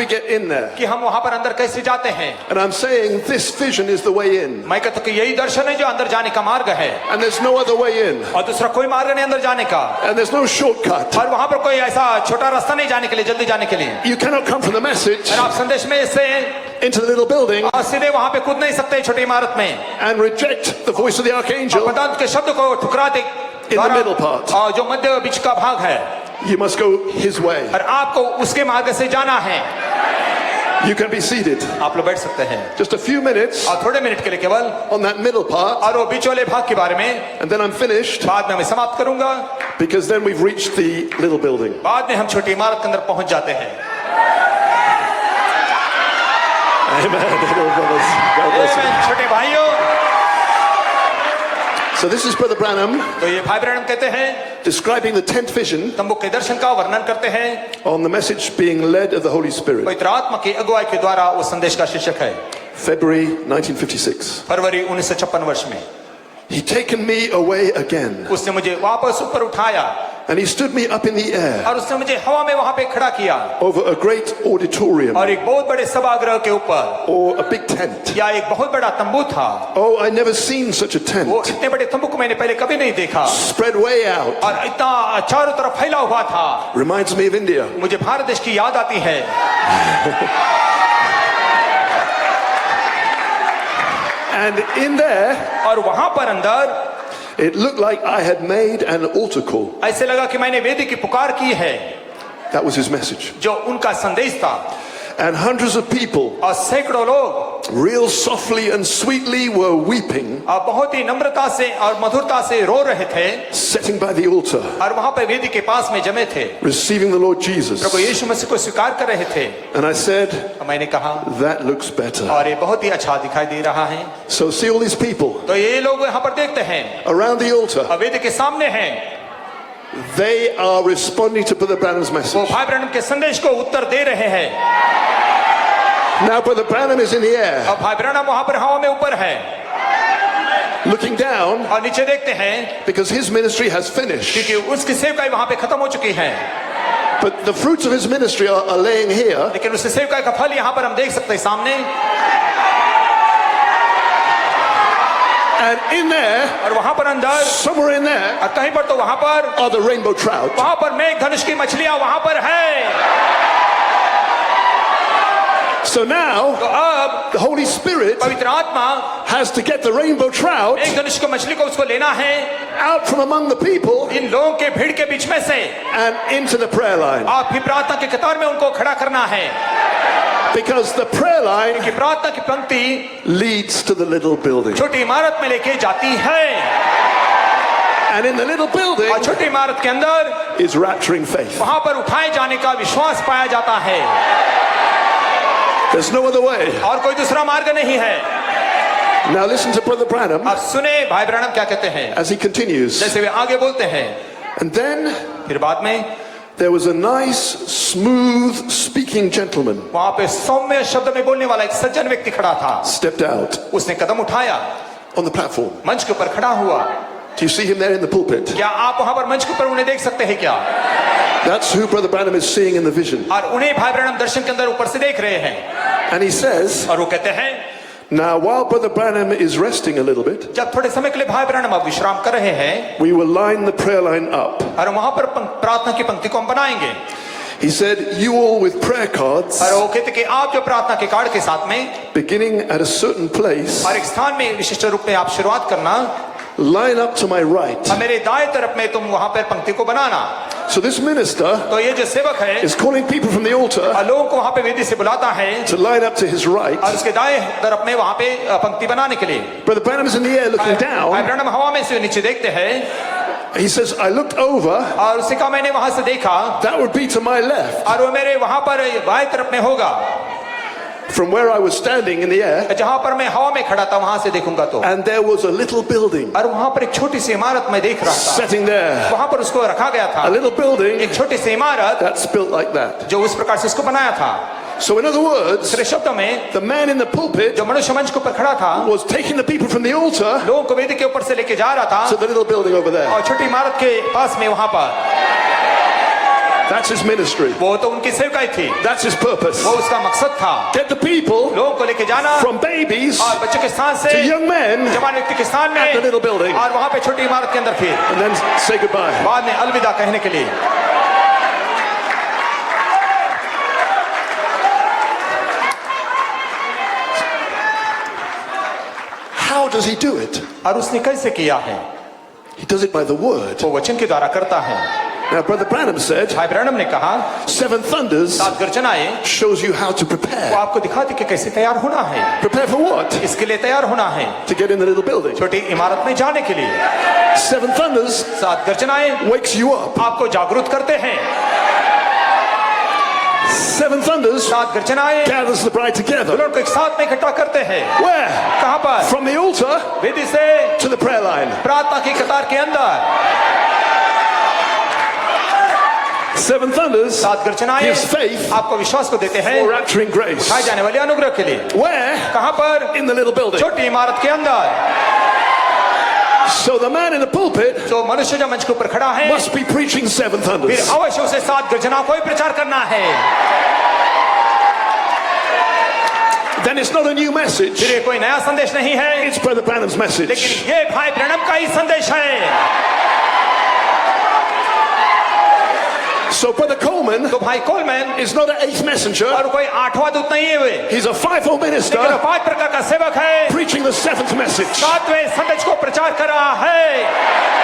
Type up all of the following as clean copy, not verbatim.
we get in there? कि हम वहां पर अंदर कैसे जाते हैं। And I'm saying this vision is the way in. मैं कहता हूं कि यही दर्शन है जो अंदर जाने का मार्ग है, And there's no other way in. और दूसरा कोई मार्ग नहीं अंदर जाने का, And there's no shortcut. और वहां पर कोई ऐसा छोटा रास्ता नहीं जाने के लिए, जल्दी जाने के लिए। You cannot come from the message और आप संदेश में से into the little building और सीधे वहां पे कूद नहीं सकते छोटी इमारत में, and reject the voice of the archangel और पदार्थ के शब्द को ठुकरा दे in the middle part. और जो मध्य बीच का भाग है, You must go his way. और आपको उसके मार्ग से जाना है। You can be seated. आप लोग बैठ सकते हैं Just a few minutes और थोड़े मिनट के लिए केवल, on that middle part, और वो बीच वाले भाग के बारे में and then I'm finished, बाद में मैं समाप्त करूंगा, because then we've reached the little building. बाद में हम छोटी इमारत के अंदर पहुंच जाते हैं। Amen. Little brothers. God bless you. आमीन। छोटे भाइयों, So this is Brother Branham तो ये भाई ब्रैनम कहते हैं, describing the 10th vision तंबू के दर्शन का वर्णन करते हैं, on the message being led of the Holy Spirit. पवित्र आत्मा की अगुवाई के द्वारा वो संदेश का शीर्षक है। February 1956. फरवरी 1956 वर्ष में He'd taken me away again, उसने मुझे वापस ऊपर उठाया and he stood me up in the air और उसने मुझे हवा में वहां पे खड़ा किया, over a great auditorium और एक बहुत बड़े सभागृह के ऊपर or a big tent. या एक बहुत बड़ा तंबू था। Oh, I never seen such a वो tent. इतने बड़े तंबू को मैंने पहले कभी नहीं देखा, Spread way out. और इतना चारों तरफ फैला हुआ था। Reminds me of India. मुझे भारत देश की याद आती है। And in there, और वहां पर अंदर it looked like I had made an altar call. ऐसे लगा कि मैंने वेदी की पुकार की है, That was his message. जो उनका संदेश था, And hundreds of people, और सैकड़ों लोग real softly and sweetly, were weeping, बहुत ही नम्रता से और मधुरता से रो रहे थे, sitting by the altar, और वहां पर वेदी के पास में जमे थे, receiving the Lord Jesus. प्रभु यीशु मसीह को स्वीकार कर रहे थे। And I said, मैंने कहा, that looks better. और ये बहुत ही अच्छा दिखाई दे रहा है। So see all these people तो ये लोग यहाँ पर देखते हैं, around the altar. और वेदी के सामने हैं, They are responding to Brother Branham's वो message. भाई ब्रैनम के संदेश को उत्तर दे रहे हैं। Now Brother Branham is in the air, और भाई ब्रैनम वहां पर हवा में ऊपर है, looking down, और नीचे देखते हैं, because his ministry has finished. क्योंकि उसकी सेवकाई वहां पे खत्म हो चुकी है, But the fruits of his ministry are laying here. लेकिन उसकी सेवकाई का फल यहाँ पर हम देख सकते हैं सामने। And in there, और वहां पर अंदर, somewhere in there, और कहीं पर तो वहां पर, are the rainbow trout. वहां पर मेघ धनुष की मछलियां वहां पर है। So now, तो अब the Holy Spirit पवित्र आत्मा has to get the rainbow trout मेघ धनुष की मछली को उसको लेना है out from among the people इन लोगों के भीड़ के बीच में से, and into the prayer line. और फिर प्रार्थना के कतार में उनको खड़ा करना है, Because the prayer line कि प्रार्थना की पंक्ति leads to the little building. छोटी इमारत में लेके जाती है, And in the little building और छोटी इमारत के अंदर is rapturing faith. वहां पर उठाए जाने का विश्वास पाया जाता है। There's no other way. और कोई दूसरा मार्ग नहीं है। Now listen to Brother Branham अब सुने भाई ब्रैनम क्या कहते हैं, as he continues. जैसे वे आगे बोलते हैं। And then फिर बाद में there was a nice, smooth speaking gentleman वहां पे सौम्य शब्द में बोलने वाला एक सज्जन व्यक्ति खड़ा था, stepped out उसने कदम उठाया, on the platform. मंच के ऊपर खड़ा हुआ। Do you see him there in the pulpit? क्या आप वहां पर मंच के ऊपर उन्हें देख सकते हैं क्या? That's who Brother Branham is seeing in the vision. और उन्हें भाई ब्रैनम दर्शन के अंदर ऊपर से देख रहे हैं, And he says, और वो कहते हैं, now while Brother Branham is resting a little bit, जब थोड़े समय के लिए भाई ब्रैनम अब विश्राम कर रहे हैं, we will line the prayer line up. और वहां पर प्रार्थना की पंक्ति को हम बनाएंगे। He said, you all with prayer cards, और वो कहते कि आप जो प्रार्थना के कार्ड के साथ में beginning at a certain place, और एक स्थान में विशिष्ट रूप में आप शुरुआत करना, line up to my right. और मेरे दाएं तरफ में तुम वहां पर पंक्ति को बनाना। So this minister तो ये जो सेवक है, is calling people from the altar और लोगों को वहां पे वेदी से बुलाता है, to line up to his right. और उसके दाएं तरफ में वहां पे पंक्ति बनाने के लिए। Brother Branham is in the air looking भाई down. ब्रैनम हवा में से नीचे देखते हैं, He says, I looked over, और उसी का मैंने वहां से देखा, that would be to my left. और वो मेरे वहां पर बाएं तरफ में होगा, From where I was standing in the air, जहां पर मैं हवा में खड़ा था वहां से देखूंगा तो, and there was a little building और वहां पर एक छोटी सी इमारत मैं देख रहा था, sitting there. वहां पर उसको रखा गया था, A little building एक छोटी सी इमारत that's built like that. जो उस प्रकार से उसको बनाया था। So in other words, दूसरे शब्दों में, the man in the pulpit जो मनुष्य मंच के ऊपर खड़ा था, was taking the people from the altar लोगों को वेदी के ऊपर से लेके जा रहा था, to the little building over there. और छोटी इमारत के पास में वहां पर That's his ministry. वो तो उनकी सेवकाई थी, That's his purpose. वो उसका मकसद था। Get the people लोगों को लेके जाना from babies और बच्चों के स्थान से to young men जवान व्यक्ति के स्थान at the में little building और वहां पे छोटी इमारत के अंदर फिर and then say goodbye. बाद में अलविदा कहने के लिए। How does he do it? और उसने कैसे किया है? He does it by the word. वो वचन के द्वारा करता है। Now, Brother Branham said, भाई ब्रैनम ने कहा 7 thunders 7 गर्जनाएं shows you how to वो prepare. आपको दिखाती कि कैसे तैयार होना है। Prepare for what? इसके लिए तैयार होना है, To get in the little building. छोटी इमारत में जाने के लिए। 7 thunders 7 गर्जनाएं wakes you up. आपको जागरूक करते हैं। 7 thunders 7 गर्जनाएं gathers the bride together. दुल्हन को एक साथ में इकट्ठा करते हैं। Where? कहां पर? From the altar वेदी से to the prayer line. प्रार्थना की कतार के अंदर। 7 thunders 7 गर्जनाएं gives faith आपको विश्वास को देते हैं for rapturing grace. उठाए जाने वाले अनुग्रह के लिए। Where? कहां पर? In the little building. छोटी इमारत के अंदर। So the man in the pulpit जो मनुष्य जो मंच के ऊपर खड़ा है must be preaching 7 फिर thunders. अवश्य उसे 7 गर्जनाओं को ही प्रचार करना है। Then it's not a new message. फिर ये कोई नया संदेश नहीं है, It's Brother Branham's message. लेकिन ये भाई ब्रैनम का ही संदेश है। So Brother Coleman तो भाई Coleman is not an 8th messenger. और कोई 8वां दूत नहीं है वे, He's a 5-fold लेकिन वो minister 5 प्रकार का सेवक है। preaching the 7th message. 7वें संदेश को प्रचार कर रहा है।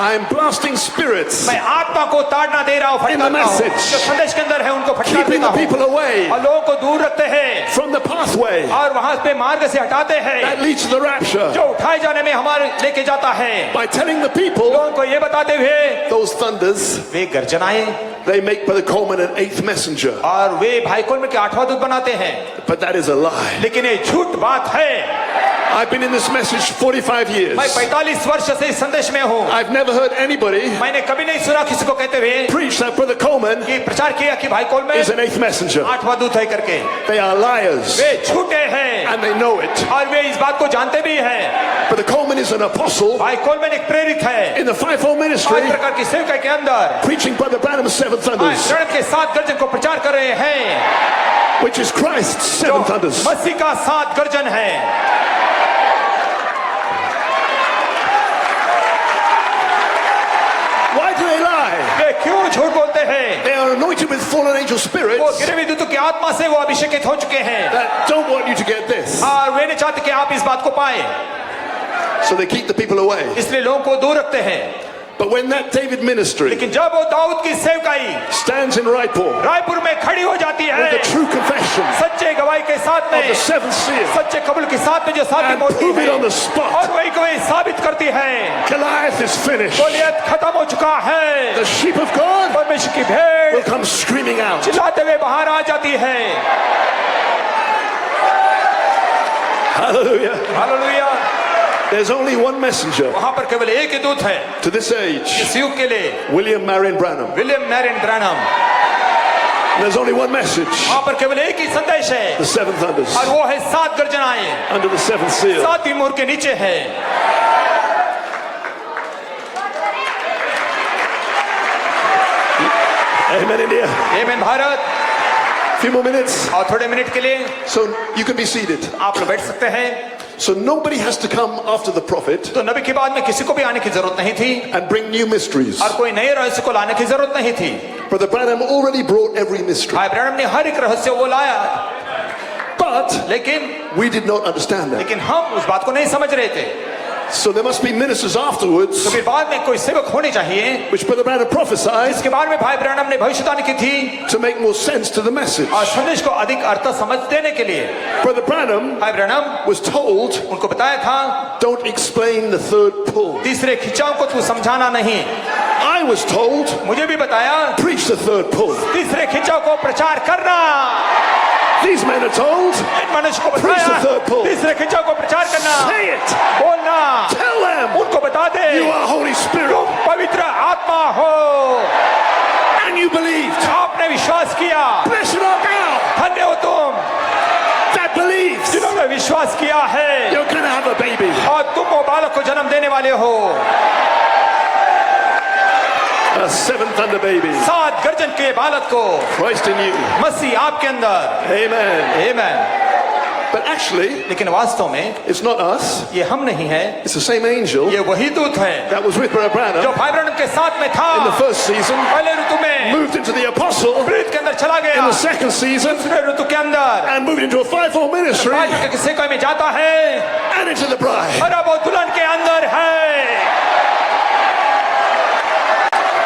I'm blasting spirits, मैं आत्मा को ताड़ना दे रहा हूँ, In the फटकारता हूँ। message. जो संदेश के अंदर है उनको फटकार keeping देता the हूँ people away और लोगों को दूर रखते हैं from the pathway और वहां पे मार्ग से हटाते हैं that leads to the rapture जो उठाए जाने में हमारे लेके जाता है। by telling the people लोगों को ये बताते हुए those thunders, way गर्जनाएं they make Brother Coleman an 8th messenger. और वे भाई कोलमैन के 8वां दूत बनाते हैं, But that is a lie. लेकिन ये झूठ बात है। I've been in this message 45 years. मैं 45 वर्ष से इस संदेश में हूँ। I've never heard anybody मैंने कभी नहीं सुना किसी को कहते हुए preach that Brother Coleman कि प्रचार किया कि भाई Coleman is an 8th messenger. 8वां दूत है करके। They are liars वे झूठे हैं and they know it. और वे इस बात को जानते भी हैं। Brother Coleman is an apostle भाई कोलमैन एक प्रेरित है in the 5-fold 5 ministry प्रकार की सेवकाई के अंदर preaching Brother Branham's 7 thunders, शरण के 7 गर्जन को प्रचार कर रहे हैं, which is Christ's जो 7 thunders. मसीह का 7 गर्जन है। Why do they lie? वे क्यों झूठ बोलते हैं? They are anointed with fallen angel वो spirits गिरे हुए दूतों की आत्मा से वो अभिषेकित हो चुके हैं that don't want you to get this. और वे नहीं चाहते कि आप इस बात को पाए, So they keep the people away. इसलिए लोगों को दूर रखते हैं। But when that David ministry लेकिन जब वो दाऊद की सेवकाई stands in Raipur रायपुर में खड़ी हो जाती with है the true confession सच्चे गवाही के साथ of में, the 7th seal सच्चे कबूल के साथ में जो साथी and मोड़ती prove it है on the spot, और वही गवाही साबित करती है Goliath is finished. गोलियत खत्म हो चुका है, The sheep of God परमेश्वर की भेड़ will come screaming out. चिल्लाते हुए बाहर आ जाती है। Hallelujah. Hallelujah. There's only one messenger वहां पर केवल एक ही दूत है to this age, इस युग के लिए, William Marion Branham. William Marion Branham. There's only one message, वहां पर केवल एक ही संदेश है the 7 thunders और वो है 7 गर्जनाएं under the 7th seal. 7वीं मोहर के नीचे है। Amen, India. आमीन भारत। Few more minutes, और थोड़े मिनट के लिए so you can be seated. आप लोग बैठ सकते हैं। So nobody has to come after the prophet तो नबी के बाद में किसी को भी आने की जरूरत नहीं थी and bring new mysteries. और कोई नए रहस्य को लाने की जरूरत नहीं थी। Brother Branham already brought every mystery, भाई ब्रैनम ने हर एक रहस्य वो लाया, but लेकिन we did not understand that. हम उस बात को नहीं समझ रहे थे। So there must be ministers afterwards, तो फिर बाद में कोई सेवक होने चाहिए which Brother Branham prophesied इसके बारे में भाई ब्रैनम ने भविष्यवाणी की थी to make more sense to the message. और संदेश को अधिक अर्थ समझ देने के लिए। Brother Branham भाई ब्रैनम was told, उनको बताया था don't explain the third pull. तीसरे खिंचाव को तू समझाना नहीं। I was told, मुझे भी बताया preach the third pull. तीसरे खिंचाव को प्रचार करना। These men are told, इन मनुष्य को Preach the बताया third pull. तीसरे खिंचाव को प्रचार करना, say it, बोलना, tell them, उनको बता दे you are Holy Spirit, तुम पवित्र आत्मा हो, and you believed. आपने विश्वास किया। Blessed art thou धन्य हो तुम that believes. जिन्होंने विश्वास किया है You're going to have a baby. और तुम वो बालक को जन्म देने वाले हो। a seventh thunder baby. 7 गर्जन के बालक को, Christ in you. मसीह आपके अंदर। Amen. आमीन। But actually, लेकिन वास्तव में it's not us. ये हम नहीं है, It's the same angel ये वही दूत है that was with Brother जो Branham भाई ब्रैनम के साथ में था in the first season, पहले ऋतु में, moved into the apostle प्रेरित के अंदर चला in गया the second season, दूसरे ऋतु के अंदर, and moved into a fivefold ministry भाई के किस्से को में जाता है and into the bride. और अब वो दुल्हन के अंदर है।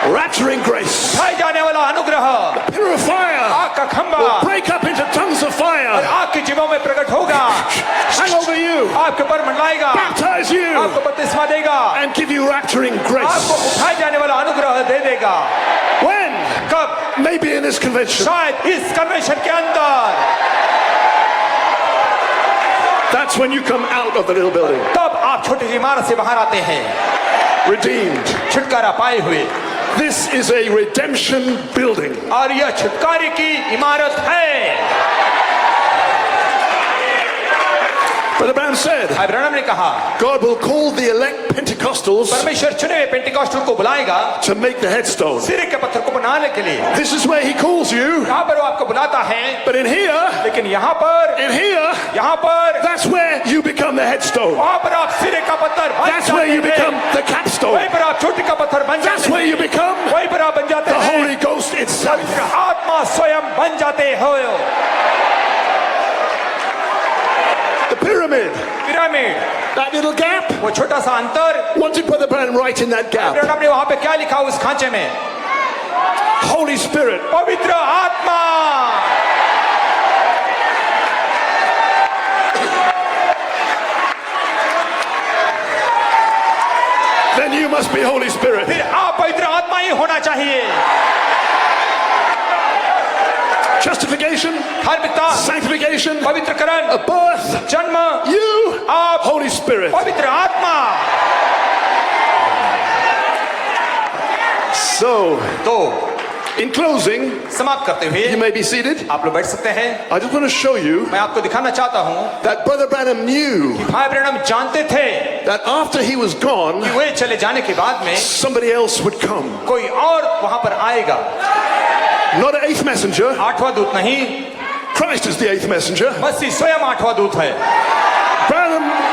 Rapturing grace. खाई जाने वाला अनुग्रह, Pillar of fire आग का खंबा will break up into tongues of और fire, आग की जीवों में प्रकट होगा, hang over you, आपके ऊपर मंडलाएगा, baptize you, आपको बपतिस्मा देगा, and give you rapturing आपको grace. उठाए जाने वाला अनुग्रह दे देगा। When? कब? Maybe in this convention. शायद इस कन्वेंशन के अंदर, That's when you come out of the little building. तब आप छोटी सी इमारत से बाहर आते हैं, Redeemed. छुटकारा पाए हुए, This is a redemption building. और यह छुटकारे की इमारत है। Brother Branham said, भाई ब्रैनम ने कहा, God will call the elect Pentecostals परमेश्वर चुने हुए पेंटिकॉस्टल को बुलाएगा to make the headstone. सिरे के पत्थर को बनाने के लिए। This is where he calls you. यहाँ पर वो आपको बुलाता है, But in here, लेकिन यहाँ पर that's where you become the headstone. वहाँ पर आप सिरे का पत्थर बन That's where you जाते become हैं, the capstone. वहीं पर आप चोटी का पत्थर बन That's जाते where हैं, you become वहीं पर आप बन जाते the हैं, Holy Ghost itself. पवित्र आत्मा स्वयं बन जाते हो। The pyramid, pyramid, that little gap. वो छोटा सा अंतर, What did Brother Branham write in that gap? Branham ने वहाँ पे क्या लिखा उस खांचे में? Holy Spirit. पवित्र आत्मा। Then you must be Holy Spirit. फिर आप पवित्र आत्मा ही होना चाहिए। Justification, धार्मिकता, sanctification, पवित्रकरण, a birth. जन्म, You, आप Holy Spirit. पवित्र आत्मा। So, तो in closing, समाप्त करते you हुए may be seated. आप लोग बैठ सकते हैं। I just want to show you मैं आपको दिखाना चाहता हूँ, that Brother Branham knew भाई ब्रैनम जानते थे that after he was gone, कि वे चले जाने के बाद में somebody else would come. कोई और वहां पर आएगा। Not an eighth messenger. 8वां दूत नहीं, Christ is the eighth messenger. मसीह स्वयं 8वां दूत है।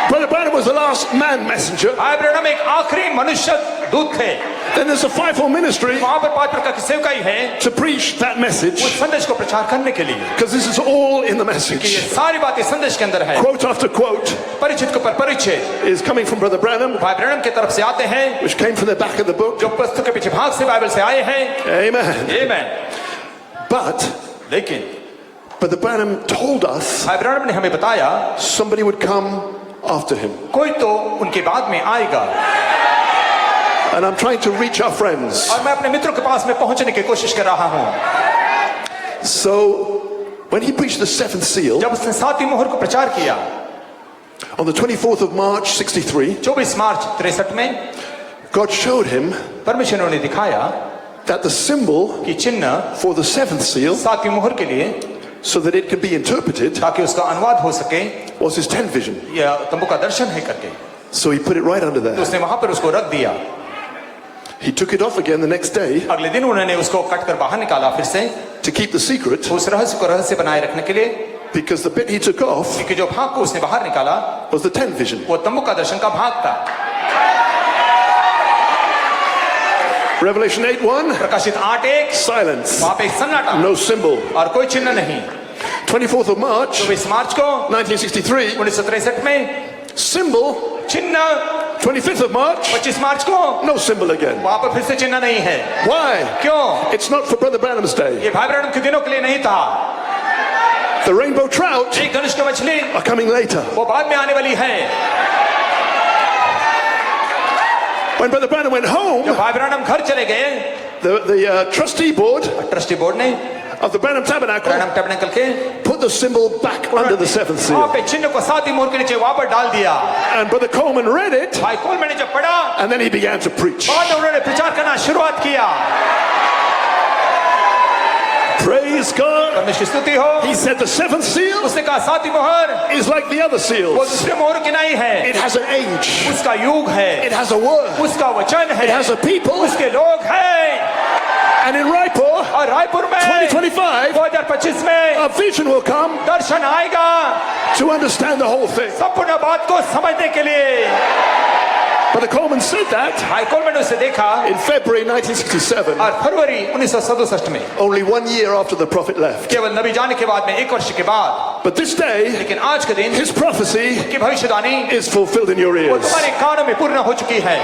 Brother Branham was the last man messenger. भाई ब्रैनम एक आखिरी मनुष्य दूत थे। Then there's a fivefold ministry वहां पर 5 प्रकार की सेवकाई है to preach that message, उस संदेश को प्रचार करने के लिए, because this is all in the कि ये message. सारी बातें संदेश के अंदर है। Quote after quote परिचित के ऊपर परिचय is coming from Brother Branham, भाई ब्रैनम की तरफ से आते हैं, which came from the back of the book. जो पुस्तक के पीछे भाग से बाइबल से आए हैं। Amen. आमीन। But लेकिन Brother Branham told us भाई ब्रैनम ने हमें बताया somebody would come after him. कोई तो उनके बाद में आएगा, And I'm trying to reach our friends. और मैं अपने मित्रों के पास में पहुंचने की कोशिश कर रहा हूं। So, when he preached the seventh seal जब उसने 7वीं मोहर को प्रचार किया on the 24th of March 63, 24 मार्च 63 में, God showed him परमेश्वर ने दिखाया that the symbol कि चिन्ह for the seventh seal, 7वीं मोहर के लिए, so that it could be interpreted, ताकि उसका अनुवाद हो सके, was his tent vision. यह तंबू का दर्शन है करके, So he put it right under तो there. उसने वहां पर उसको रख दिया। He took it off again the next day अगले दिन उन्होंने उसको कट कर बाहर निकाला फिर से, to keep the secret, उस रहस्य को रहस्य बनाए रखने के लिए, because the bit he took off क्योंकि जो भाग को उसने बाहर निकाला was the tent vision. वो तंबू का दर्शन का भाग था। Revelation 8:1, प्रकाशित 8:1, silence, वहां पे एक सन्नाटा no symbol. और कोई चिन्ह नहीं। 24th of March 24 मार्च को 1963, 1963 में symbol. चिन्ह, 25th of March, 25 मार्च को no symbol again. वहां पर फिर से चिन्ह नहीं है। Why? क्यों? It's not for Brother Branham's day. ये भाई ब्रैनम के दिनों के लिए नहीं था। The rainbow trout एक धनुष की मछली are coming later. वो बाद में आने वाली है। When Brother Branham went home, जब भाई ब्रैनम घर चले गए, the trustee board trustee board ने of the Branham Tabernacle Branham tabernacle के put the symbol back under the seventh वहां seal. पे चिन्ह को 7वीं मोहर के नीचे वापस डाल दिया। And Brother Coleman read it, भाई कोलमैन ने जब पढ़ा, and then he began to preach. बाद में उन्होंने प्रचार करना शुरुआत किया। Praise God. परमेश्वर की स्तुति हो। He said the seventh seal उसने कहा सातवीं मोहर is like the other वो seals. दूसरे मोहर की नहीं है, It has an age. उसका युग है, It has a word. उसका वचन है, It has a people. उसके लोग हैं। And in Raipur, और रायपुर में 2025, 2025 में a vision will come दर्शन आएगा to understand the whole thing. संपूर्ण बात को समझने के लिए। Brother Coleman said that high court में उसे देखा in February 1967, और फरवरी 1967 में, only 1 year after the prophet left. केवल नबी जाने के बाद में 1 वर्ष के बाद। But this day, लेकिन आज के दिन his prophecy की भविष्यवाणी is fulfilled in your वो ears. तुम्हारे कानों में पूर्ण हो चुकी है।